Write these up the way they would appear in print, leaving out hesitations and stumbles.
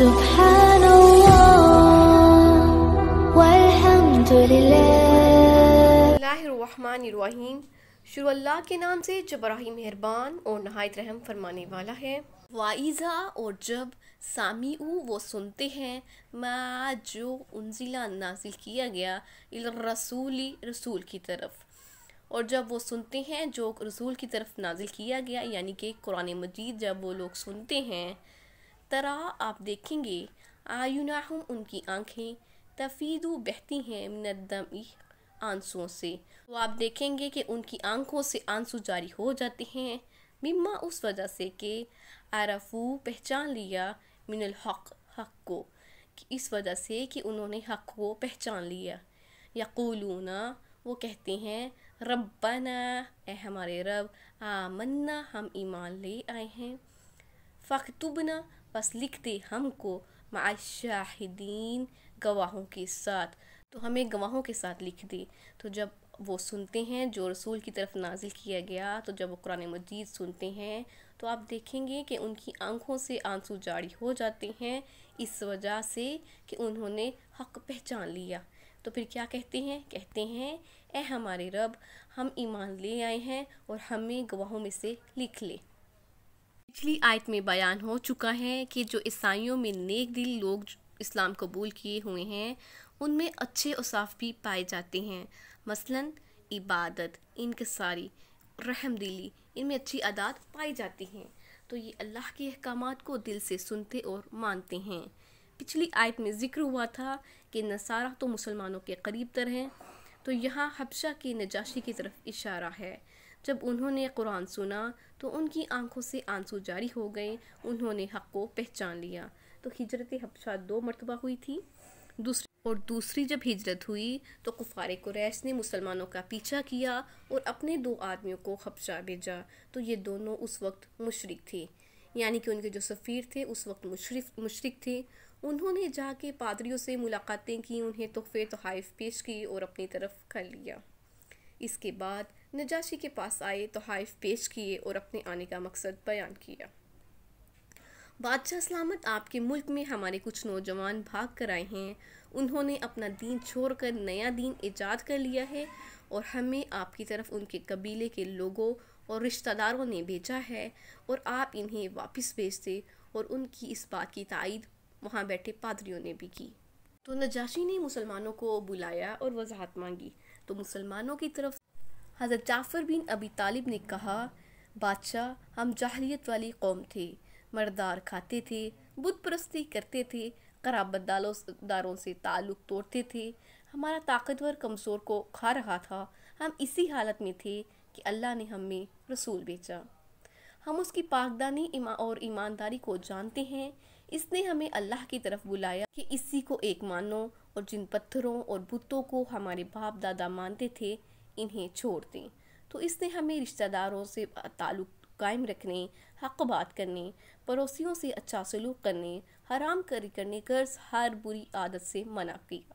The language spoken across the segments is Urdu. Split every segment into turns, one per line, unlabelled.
سبحان اللہ والحمد للہ۔
بسم اللہ الرحمن الرحیم۔ شروع اللہ کے نام سے جو بڑا ہی مہربان اور نہایت رحم فرمانے والا ہے۔ وَإِذَا اور جب سامعوا وہ سنتے ہیں ما جو انزلہ نازل کیا گیا الرسول رسول کی طرف، اور جب وہ سنتے ہیں جو رسول کی طرف نازل کیا گیا یعنی کہ قرآن مجید جب وہ لوگ سنتے ہیں، ترا آپ دیکھیں گے اعینہم ان کی آنکھیں تفیض بہتی ہیں من الدمع آنسوؤں سے، تو آپ دیکھیں گے کہ ان کی آنکھوں سے آنسو جاری ہو جاتے ہیں، مما اس وجہ سے کہ عرفو پہچان لیا من الحق حق کو، اس وجہ سے کہ انہوں نے حق کو پہچان لیا، یقولون وہ کہتے ہیں ربنا اے ہمارے رب، آمنا ہم ایمان لے آئے ہیں، فاکتبنا بس لکھ دے ہم کو مع الشاہدین گواہوں کے ساتھ، تو ہمیں گواہوں کے ساتھ لکھ دے۔ تو جب وہ سنتے ہیں جو رسول کی طرف نازل کیا گیا، تو جب وہ قرآن مجید سنتے ہیں تو آپ دیکھیں گے کہ ان کی آنکھوں سے آنسو جاری ہو جاتے ہیں، اس وجہ سے کہ انہوں نے حق پہچان لیا۔ تو پھر کیا کہتے ہیں اے ہمارے رب، ہم ایمان لے آئے ہیں اور ہمیں گواہوں میں سے لکھ لے۔ پچھلی آیت میں بیان ہو چکا ہے کہ جو عیسائیوں میں نیک دل لوگ اسلام قبول کیے ہوئے ہیں ان میں اچھے اوصاف بھی پائے جاتے ہیں، مثلا عبادت، انکساری، رحم دلی، ان میں اچھی عادات پائی جاتی ہیں، تو یہ اللہ کے احکامات کو دل سے سنتے اور مانتے ہیں۔ پچھلی آیت میں ذکر ہوا تھا کہ نصارہ تو مسلمانوں کے قریب تر ہیں، تو یہاں حبشہ کے نجاشی کی طرف اشارہ ہے۔ جب انہوں نے قرآن سنا تو ان کی آنکھوں سے آنسو جاری ہو گئے، انہوں نے حق کو پہچان لیا۔ تو ہجرت حبشہ 2 مرتبہ ہوئی تھی، دوسری جب ہجرت ہوئی تو کفار قریش نے مسلمانوں کا پیچھا کیا اور اپنے 2 آدمیوں کو حبشہ بھیجا، تو یہ دونوں اس وقت مشرک تھے، یعنی کہ ان کے جو سفیر تھے اس وقت مشرک تھے۔ انہوں نے جا کے پادریوں سے ملاقاتیں کی، انہیں تحفے تحائف پیش کیے اور اپنی طرف کر لیا۔ اس کے بعد نجاشی کے پاس آئے، تحائف پیش کیے اور اپنے آنے کا مقصد بیان کیا۔ بادشاہ سلامت آپ کے ملک میں ہمارے کچھ نوجوان بھاگ کر آئے ہیں، انہوں نے اپنا دین چھوڑ کر نیا دین ایجاد کر لیا ہے اور ہمیں آپ کی طرف ان کے قبیلے کے لوگوں اور رشتہ داروں نے بھیجا ہے، اور آپ انہیں واپس بھیج دے، اور ان کی اس بات کی تائید وہاں بیٹھے پادریوں نے بھی کی۔ تو نجاشی نے مسلمانوں کو بلایا اور وضاحت مانگی، تو مسلمانوں کی طرف حضرت جعفر بن ابی طالب نے کہا بادشاہ، ہم جاہلیت والی قوم تھے، مردار کھاتے تھے، بت پرستی کرتے تھے، قرابت داروں سے تعلق توڑتے تھے، ہمارا طاقتور کمزور کو کھا رہا تھا، ہم اسی حالت میں تھے کہ اللہ نے ہمیں رسول بھیجا، ہم اس کی پاکدانی اور ایمانداری کو جانتے ہیں، اس نے ہمیں اللہ کی طرف بلایا کہ اسی کو ایک مانو، اور جن پتھروں اور بتوں کو ہمارے باپ دادا مانتے تھے انہیں چھوڑ دیں۔ تو اس نے ہمیں رشتہ داروں سے تعلق قائم رکھنے، حق بات کرنے، پڑوسیوں سے اچھا سلوک کرنے، حرام کرنے قرض ہر بری عادت سے منع کیا۔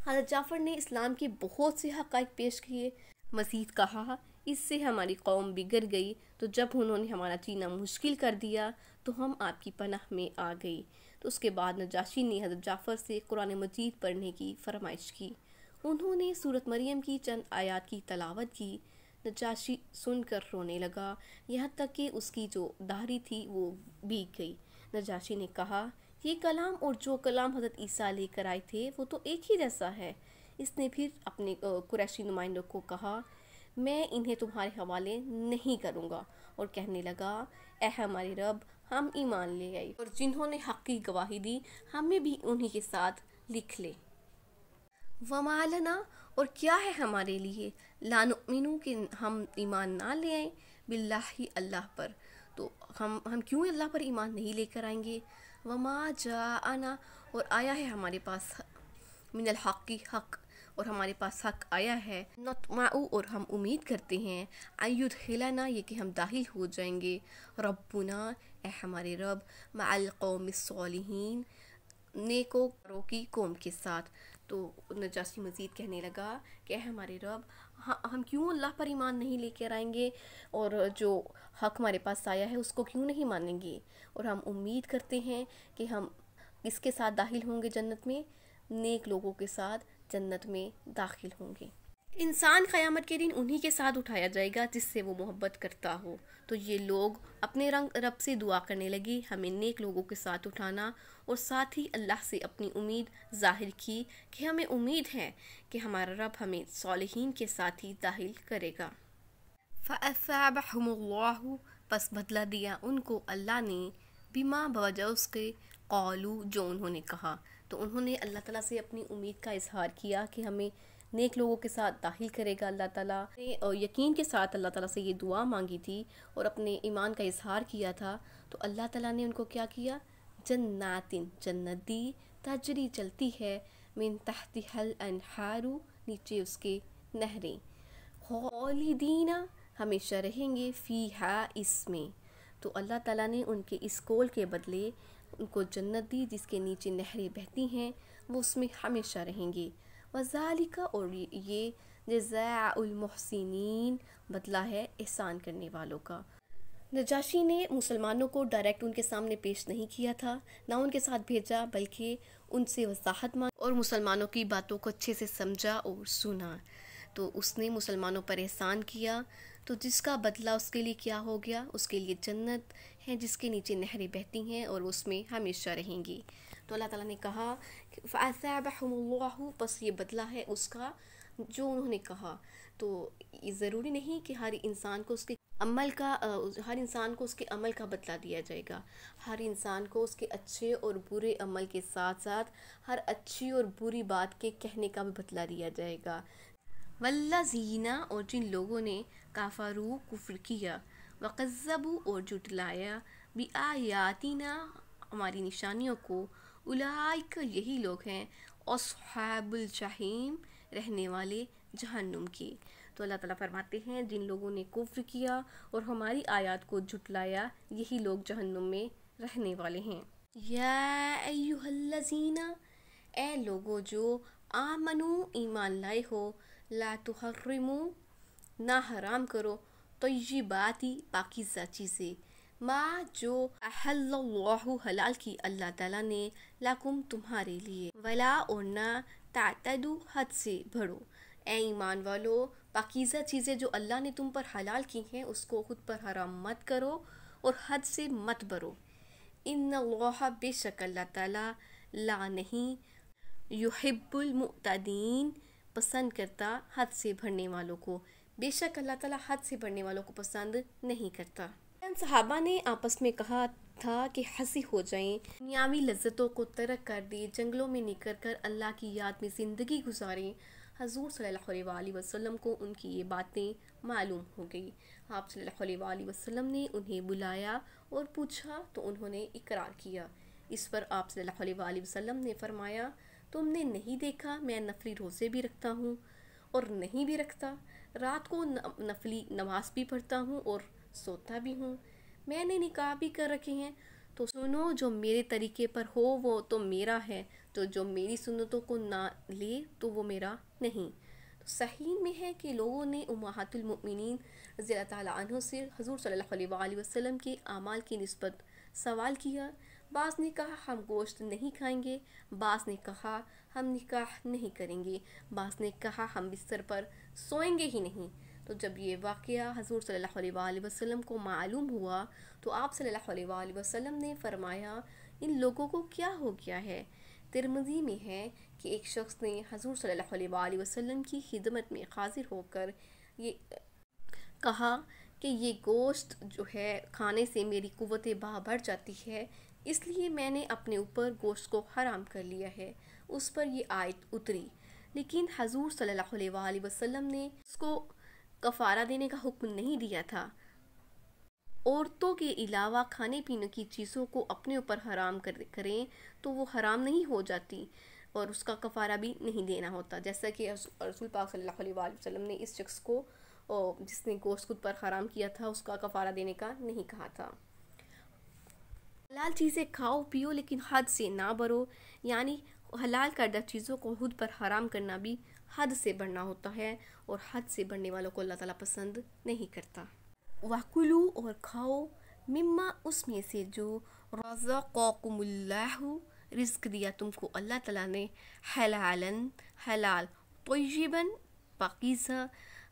حضرت جعفر نے اسلام کے بہت سے حقائق پیش کیے، مزید کہا اس سے ہماری قوم بگڑ گئی، تو جب انہوں نے ہمارا جینا مشکل کر دیا تو ہم آپ کی پناہ میں آ گئی۔ تو اس کے بعد نجاشی نے حضرت جعفر سے قرآن مجید پڑھنے کی فرمائش کی، انہوں نے سورۃ مریم کی چند آیات کی تلاوت کی، نجاشی سن کر رونے لگا، یہاں تک کہ اس کی جو داڑھی تھی وہ بھیگ گئی۔ نجاشی نے کہا یہ کلام اور جو کلام حضرت عیسیٰ لے کر آئے تھے وہ تو ایک ہی جیسا ہے۔ اس نے پھر اپنے قریشی نمائندوں کو کہا میں انہیں تمہارے حوالے نہیں کروں گا، اور کہنے لگا اے ہمارے رب، ہم ایمان لے آئے، اور جنہوں نے حق کی گواہی دی ہمیں بھی انہی کے ساتھ لکھ لے۔ وما لنا اور کیا ہے ہمارے لیے، لا نؤمن کہ ہم ایمان نہ لے آئیں، باللہ اللہ پر، تو ہم کیوں اللہ پر ایمان نہیں لے کر آئیں گے، وما جاءنا اور آیا ہے ہمارے پاس من الحق کی حق، اور ہمارے پاس حق آیا ہے، نطمع اور ہم امید کرتے ہیں، ان یدخلنا یہ کہ ہم داخل ہو جائیں گے، ربنا اے ہمارے رب، مع القوم الصالحین نیکوکاروں کی قوم کے ساتھ۔ تو نجاشی مزید کہنے لگا کہ اے ہمارے رب، ہم کیوں اللہ پر ایمان نہیں لے کر آئیں گے، اور جو حق ہمارے پاس آیا ہے اس کو کیوں نہیں مانیں گے، اور ہم امید کرتے ہیں کہ ہم کس کے ساتھ داخل ہوں گے جنت میں؟ نیک لوگوں کے ساتھ جنت میں داخل ہوں گے۔ انسان قیامت کے دن انہی کے ساتھ اٹھایا جائے گا جس سے وہ محبت کرتا ہو۔ تو یہ لوگ اپنے رب سے دعا کرنے لگی ہمیں نیک لوگوں کے ساتھ اٹھانا، اور ساتھ ہی اللہ سے اپنی امید ظاہر کی کہ ہمیں امید ہے کہ ہمارا رب ہمیں صالحین کے ساتھ ہی داخل کرے گا۔ فَأَثَابَهُمُ اللَّهُ، پس بدلہ دیا ان کو اللہ نے، بما بوجہ اس کے، قالو جو انہوں نے کہا۔ تو انہوں نے اللہ تعالیٰ سے اپنی امید کا اظہار کیا کہ ہمیں نیک لوگوں کے ساتھ داخل کرے گا اللہ تعالیٰ، اور یقین کے ساتھ اللہ تعالیٰ سے یہ دعا مانگی تھی اور اپنے ایمان کا اظہار کیا تھا، تو اللہ تعالیٰ نے ان کو کیا کیا؟ جنات، جنت دی، تجری چلتی ہے، من تحتها الانہار، نیچے اس کے نہریں، خالدین ہمیشہ رہیں گے، فیہا اس میں۔ تو اللہ تعالیٰ نے ان کے اس قول کے بدلے ان کو جنت دی جس کے نیچے نہریں بہتی ہیں، وہ اس میں ہمیشہ رہیں گے۔ وذالک، اور یہ جزاء المحسنین، بدلہ ہے احسان کرنے والوں کا۔ نجاشی نے مسلمانوں کو ڈائریکٹ ان کے سامنے پیش نہیں کیا تھا، نہ ان کے ساتھ بھیجا، بلکہ ان سے وضاحت مانگی اور مسلمانوں کی باتوں کو اچھے سے سمجھا اور سنا۔ تو اس نے مسلمانوں پر احسان کیا، تو جس کا بدلہ اس کے لیے کیا ہو گیا؟ اس کے لیے جنت ہے جس کے نیچے نہریں بہتی ہیں اور اس میں ہمیشہ رہیں گی۔ تو اللہ تعالیٰ نے کہا فَأَثَابَهُمُ اللَّهُ، پس یہ بدلہ ہے اس کا جو انہوں نے کہا۔ تو یہ ضروری نہیں کہ ہر انسان کو اس کے عمل کا بدلہ دیا جائے گا۔ ہر انسان کو اس کے اچھے اور برے عمل کے ساتھ ساتھ ہر اچھی اور بری بات کے کہنے کا بھی بدلہ دیا جائے گا۔ والذین، اور جن لوگوں نے کفروا، کفر کیا، وکذبوا، اور جھٹلایا، بآیاتنا، ہماری نشانیوں کو، اولئک، یہی لوگ ہیں، اصحاب الجحیم، رہنے والے جہنم کی۔ تو اللہ تعالیٰ فرماتے ہیں جن لوگوں نے کفر کیا اور ہماری آیات کو جھٹلایا، یہی لوگ جہنم میں رہنے والے ہیں۔ یا ایھا الذین، اے لوگو جو آمنو، ایمان لائے ہو، لا تحرموا، نہ حرام کرو، طیباتی، پاکیزہ چیزیں، ما جو احل اللہ، حلال کی اللہ تعالیٰ نے، لکم، تمہارے لیے، ولا، اور نہ، تعتدوا، حد سے بڑھو۔ اے ایمان والو، پاکیزہ چیزیں جو اللہ نے تم پر حلال کی ہیں اس کو خود پر حرام مت کرو اور حد سے مت بڑھو۔ ان اللہ، بے شک اللہ تعالیٰ، لا، نہیں، یحب المعتدین، پسند کرتا حد سے بڑھنے والوں کو، بے شک اللہ تعالیٰ حد سے بڑھنے والوں کو پسند نہیں کرتا۔ صحابہ نے آپس میں کہا تھا کہ حاضی ہو جائیں، دنیاوی لذتوں کو ترک کر دیں، جنگلوں میں نکل کر اللہ کی یاد میں زندگی گزاریں۔ حضور صلی اللہ علیہ وآلہ وسلم کو ان کی یہ باتیں معلوم ہو گئی۔ آپ صلی اللہ علیہ وآلہ وسلم نے انہیں بلایا اور پوچھا تو انہوں نے اقرار کیا۔ اس پر آپ صلی اللہ علیہ وآلہ وسلم نے فرمایا، تم نے نہیں دیکھا میں نفلی روزے بھی رکھتا ہوں اور نہیں بھی رکھتا، رات کو نفلی نماز بھی پڑھتا ہوں اور سوتا بھی ہوں، میں نے نکاح بھی کر رکھے ہیں، تو سنو جو میرے طریقے پر ہو وہ تو میرا ہے، تو جو میری سنتوں کو نہ لے تو وہ میرا نہیں۔ تو صحیح میں ہے کہ لوگوں نے امہات المؤمنین رضی اللہ تعالیٰ عنہ سے حضور صلی اللہ علیہ وآلہ وسلم کے اعمال کی نسبت سوال کیا۔ بعض نے کہا ہم گوشت نہیں کھائیں گے، بعض نے کہا ہم نکاح نہیں کریں گے، بعض نے کہا ہم بستر پر سوئیں گے ہی نہیں۔ تو جب یہ واقعہ حضور صلی اللہ علیہ وآلہ وسلم کو معلوم ہوا تو آپ صلی اللہ علیہ وآلہ وسلم نے فرمایا ان لوگوں کو کیا ہو گیا ہے؟ ترمذی میں ہے کہ ایک شخص نے حضور صلی اللہ علیہ وآلہ وسلم کی خدمت میں حاضر ہو کر یہ کہا کہ یہ گوشت جو ہے کھانے سے میری قوت باہ بڑھ جاتی ہے، اس لیے میں نے اپنے اوپر گوشت کو حرام کر لیا ہے۔ اس پر یہ آیت اتری، لیکن حضور صلی اللہ علیہ وآلہ وسلم نے اس کو کفارہ دینے کا حکم نہیں دیا تھا۔ عورتوں کے علاوہ کھانے پینے کی چیزوں کو اپنے اوپر حرام کریں تو وہ حرام نہیں ہو جاتی اور اس کا کفارہ بھی نہیں دینا ہوتا، جیسا کہ رسول پاک صلی اللہ علیہ وآلہ وسلم نے اس شخص کو جس نے گوشت خود پر حرام کیا تھا اس کا کفارہ دینے کا نہیں کہا تھا۔ حلال چیزیں کھاؤ پیو لیکن حد سے نہ بڑھو، یعنی حلال کردہ چیزوں کو خود پر حرام کرنا بھی حد سے بڑھنا ہوتا ہے اور حد سے بڑھنے والوں کو اللہ تعالیٰ پسند نہیں کرتا۔ وَكُلُوا، اور کھاؤ، مما، اس میں سے جو رزقکم اللہ، رزق دیا تم کو اللہ تعالیٰ نے حلالن حلال، طیباً پاکیزہ،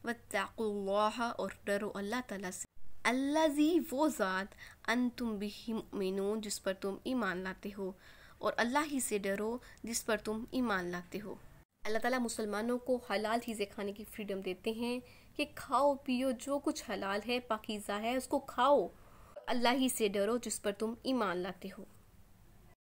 واتقوا اللہ اور ڈرو اللہ تعالیٰ سے، الذی وہ ذات انتم بہ مؤمنون جس پر تم ایمان لاتے ہو، اور اللہ ہی سے ڈرو جس پر تم ایمان لاتے ہو۔ اللہ تعالیٰ مسلمانوں کو حلال چیزیں کھانے کی فریڈم دیتے ہیں کہ کھاؤ پیو، جو کچھ حلال ہے پاکیزہ ہے اس کو کھاؤ، اللہ ہی سے ڈرو جس پر تم ایمان لاتے ہو۔